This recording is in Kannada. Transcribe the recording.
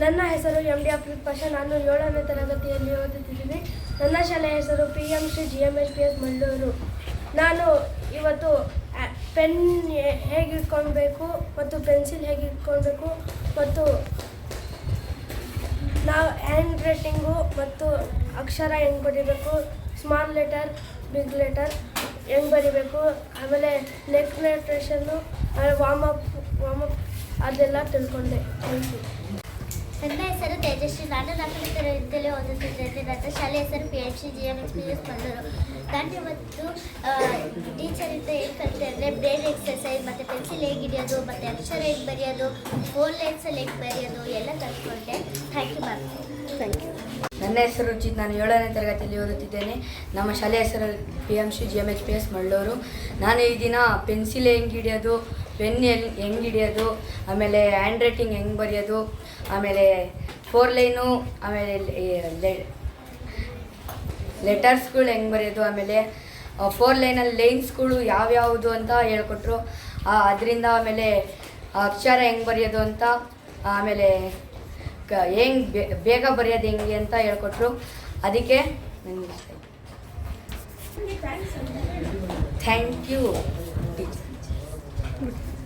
ನನ್ನ ಹೆಸರು MD ಅಫ್ರೀದ್ ಪಾಷಾ. ನಾನು 7ನೇ ತರಗತಿಯಲ್ಲಿ ಓದುತ್ತಿದ್ದೀನಿ. ನನ್ನ ಶಾಲೆಯ ಹೆಸರು PMC GMHPS ಮಂಗಳೂರು. ನಾನು ಇವತ್ತು ಪೆನ್ ಹೇಗೆ ಇಟ್ಕೊಳ್ಬೇಕು ಮತ್ತು ಪೆನ್ಸಿಲ್ ಹೇಗೆ ಇಟ್ಕೊಳ್ಬೇಕು ಮತ್ತು ನಾವು ಹ್ಯಾಂಡ್ ರೈಟಿಂಗು ಮತ್ತು ಅಕ್ಷರ ಹೆಂಗೆ ಬರೀಬೇಕು, ಸ್ಮಾಲ್ ಲೆಟರ್ ಬಿಗ್ ಲೆಟರ್ ಹೆಂಗೆ ಬರೀಬೇಕು, ಆಮೇಲೆ ಲೆಗ್ ನ್ಯೂಟ್ರಿಷನ್ನು, ವಾರ್ಮಪ್ ಅದೆಲ್ಲ ತಿಳ್ಕೊಂಡೆ. ನನ್ನ ಹೆಸರು ತೇಜಸ್ವಿ. ನಾನು 4ನೇ ತರಗತಿಯಲ್ಲಿ ಓದುತ್ತಿದ್ದೇನೆ. ನನ್ನ ಶಾಲೆಯ ಹೆಸರು PMC GMHPS ಮಂಗಳೂರು. ನಾನು ಇವತ್ತು ಟೀಚರಿಂದ ಏನು ಕಲಿತೆ ಅಂದರೆ ಬ್ರೈನ್ ಎಕ್ಸರ್ಸೈಸ್ ಮತ್ತು ಪೆನ್ಸಿಲ್ ಹೇಗೆ ಹಿಡಿಯೋದು ಮತ್ತು ಅಕ್ಷರ ಹೇಗೆ ಬರೆಯೋದು, 4 ಲೈನ್ಸಲ್ಲಿ ಹೇಗೆ ಬರೆಯೋದು ಎಲ್ಲ ಕಲಿತ್ಕೊಂಡೆ. Thank you ma'am. Thank you. ನನ್ನ ಹೆಸರು ರುಚಿತ್. ನಾನು 7ನೇ ತರಗತಿಯಲ್ಲಿ ಓದುತ್ತಿದ್ದೇನೆ. ನಮ್ಮ ಶಾಲೆಯ ಹೆಸರು PMC GMHPS ಮಂಗಳೂರು. ನಾನು ಈ ದಿನ ಪೆನ್ಸಿಲ್ ಹೆಂಗೆ ಹಿಡಿಯೋದು, ಪೆನ್ ಹೆಂಗೆ ಹಿಡಿಯೋದು, ಆಮೇಲೆ ಹ್ಯಾಂಡ್ ರೈಟಿಂಗ್ ಹೆಂಗೆ ಬರೆಯೋದು, ಆಮೇಲೆ 4 ಲೈನು, ಆಮೇಲೆ ಲೆಟರ್ಸ್ಗಳು ಹೆಂಗೆ ಬರೆಯೋದು, ಆಮೇಲೆ 4 ಲೈನಲ್ಲಿ ಲೈನ್ಸ್ಗಳು ಯಾವ್ಯಾವುದು ಅಂತ ಹೇಳ್ಕೊಟ್ರು. ಅದರಿಂದ ಆಮೇಲೆ ಅಕ್ಷರ ಹೆಂಗೆ ಬರೆಯೋದು ಅಂತ, ಆಮೇಲೆ ಹೆಂಗೆ ಬೇಗ ಬರೆಯೋದು ಹೆಂಗೆ ಅಂತ ಹೇಳ್ಕೊಟ್ರು. ಅದಕ್ಕೆ ನನಗೆ ಇಷ್ಟ ಆಯಿತು. Thank you teacher.